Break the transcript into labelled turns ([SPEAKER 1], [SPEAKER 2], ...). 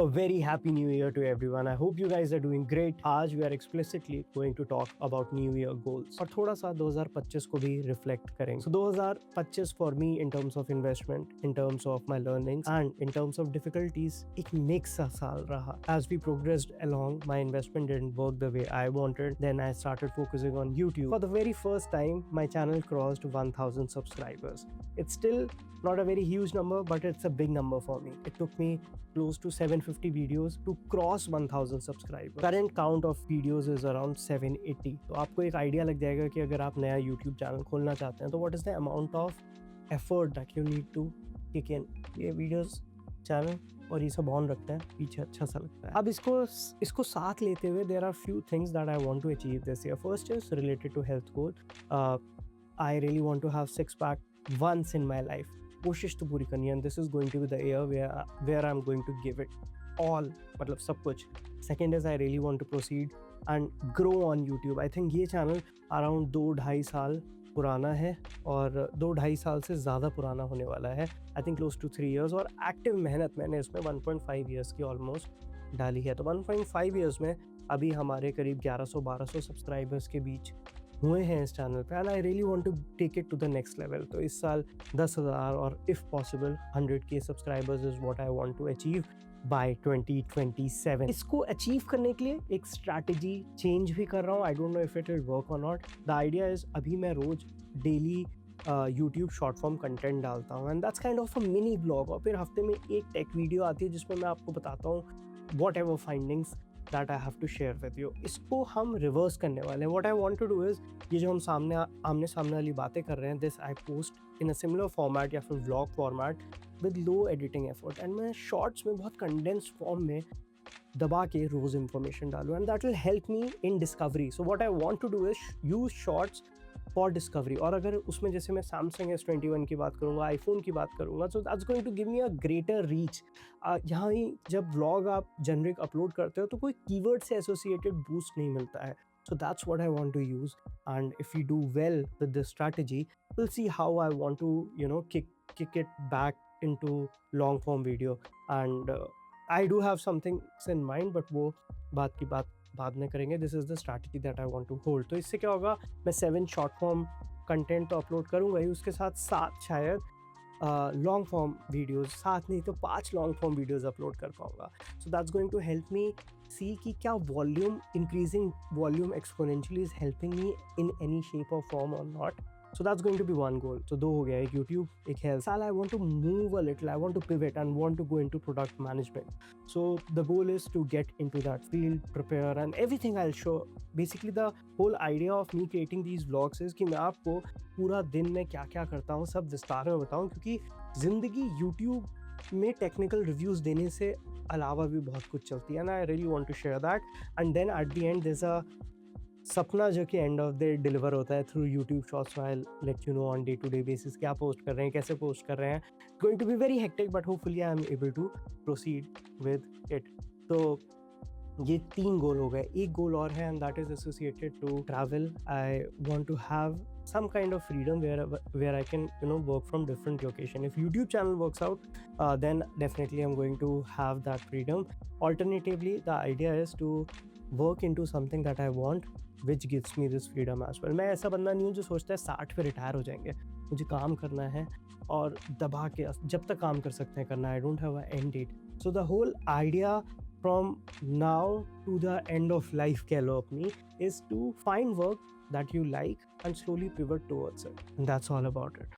[SPEAKER 1] A very happy new year to everyone. I hope you guys are doing great. आज we are explicitly going to talk about new year goals और थोड़ा सा 2025 को भी reflect करेंगे. So 2025 for me in terms of investment, in terms of my learnings and in terms of difficulties एक mix सा साल रहा. As we progressed along, my investment didn't work the way I wanted. Then I started focusing on YouTube. For the very first time, my channel crossed 1000 subscribers. It's still not a very huge number, but it's a big number for me. It took me close to 750 videos to cross 1000 subscribers. Current count of videos is around 780. तो आपको एक idea लग जाएगा कि अगर आप नया YouTube channel खोलना चाहते हैं तो what is the amount of effort that you need to kick in. ये videos चैनल और ये सब ऑन रखते हैं पीछे अच्छा सा लगता है. अब इसको साथ लेते हुए there are few things that I want to achieve this year. First is related to health goal. I really want to have six pack once in my life. कोशिश तो पूरी करनी है and this is going to be the year where I'm going to give it all, मतलब सब कुछ. Second is I really want to proceed and grow on YouTube. I think ये channel around 2-2.5 साल पुराना है और 2-2.5 साल से ज़्यादा पुराना होने वाला है. I think close to 3 years और एक्टिव मेहनत मैंने इसमें 1.5 years की ऑलमोस्ट डाली है. तो 1.5 years में अभी हमारे करीब 1100-1200 सब्सक्राइबर्स के बीच हुए हैं इस चैनल पे and I really want to take it to the next level. तो इस साल 10,000 और if possible 100K subscribers is what I want to achieve by 2027. इसको अचीव करने के लिए एक स्ट्रैटेजी चेंज भी कर रहा हूँ. I don't know if it will work or not. The idea is अभी मैं रोज़ daily YouTube short form content डालता हूँ and that's kind of a mini blog और फिर हफ्ते में एक टेक वीडियो आती है जिसमें मैं आपको बताता हूँ what ever findings that I have to share with you. इसको हम रिवर्स करने वाले हैं. What I want to do is ये जो हम आमने सामने वाली बातें कर रहे हैं this I post in a similar format या फिर vlog format with low editing effort and मैं shorts में बहुत condensed form में दबा के रोज़ information डालूँ and that will help me in discovery. So what I want to do is use shorts for discovery. और अगर उसमें जैसे मैं सैमसंग S21 की बात करूँगा, आईफोन की बात करूँगा, so that's going to give me a greater reach. यहाँ ही जब व्लॉग आप जेनरिक अपलोड करते हो तो कोई कीवर्ड से एसोसिएटेड बूस्ट नहीं मिलता है. So that's what I want to use, and if we do well with this strategy, we'll see how I want to, kick it back into long form video. And I do have something in mind, but वो बात की बात बाद में करेंगे. This is the strategy that I want to hold. तो इससे क्या होगा, मैं 7 शॉर्ट फॉर्म कंटेंट तो अपलोड करूँगा ही, उसके साथ शायद लॉन्ग फॉर्म वीडियोस, साथ नहीं तो 5 लॉन्ग फॉर्म वीडियोस अपलोड कर पाऊँगा. So that's going to help me see कि क्या volume increasing volume exponentially is helping me in any shape or form or not. So that's going to be one goal. So 2 हो गया, एक YouTube, एक health. Sal, I want to move a little. I want to pivot and want to go into product management. So the goal is to get into that field, prepare, and everything I'll show. Basically the whole idea of me creating these vlogs is कि मैं आपको पूरा दिन में क्या क्या करता हूँ सब विस्तार में बताऊँ, क्योंकि ज़िंदगी YouTube में टेक्निकल रिव्यूज़ देने से अलावा भी बहुत कुछ चलती है. And I really want to share that. And then at the end there's a सपना जो कि एंड ऑफ द डिलीवर होता है through YouTube shorts. I let you know on day to day basis क्या पोस्ट कर रहे हैं, कैसे पोस्ट कर रहे हैं. Going to be very hectic but hopefully I am able to proceed with it. तो ये 3 गोल हो गए. एक गोल और है and that is associated to travel. I want to have some kind of freedom where I can work from different location. If YouTube channel works out, then definitely I'm going to have that freedom. Alternatively, the idea is to work into something that I want which gives me this freedom as well. मैं ऐसा बंदा नहीं हूँ जो सोचता है 60 पे retire हो जाएंगे. मुझे काम करना है और दबा के जब तक काम कर सकते हैं करना. I don't have an end date. So the whole idea from now to the end of life कह लो अपनी is to find work that you like and slowly pivot towards it. And that's all about it.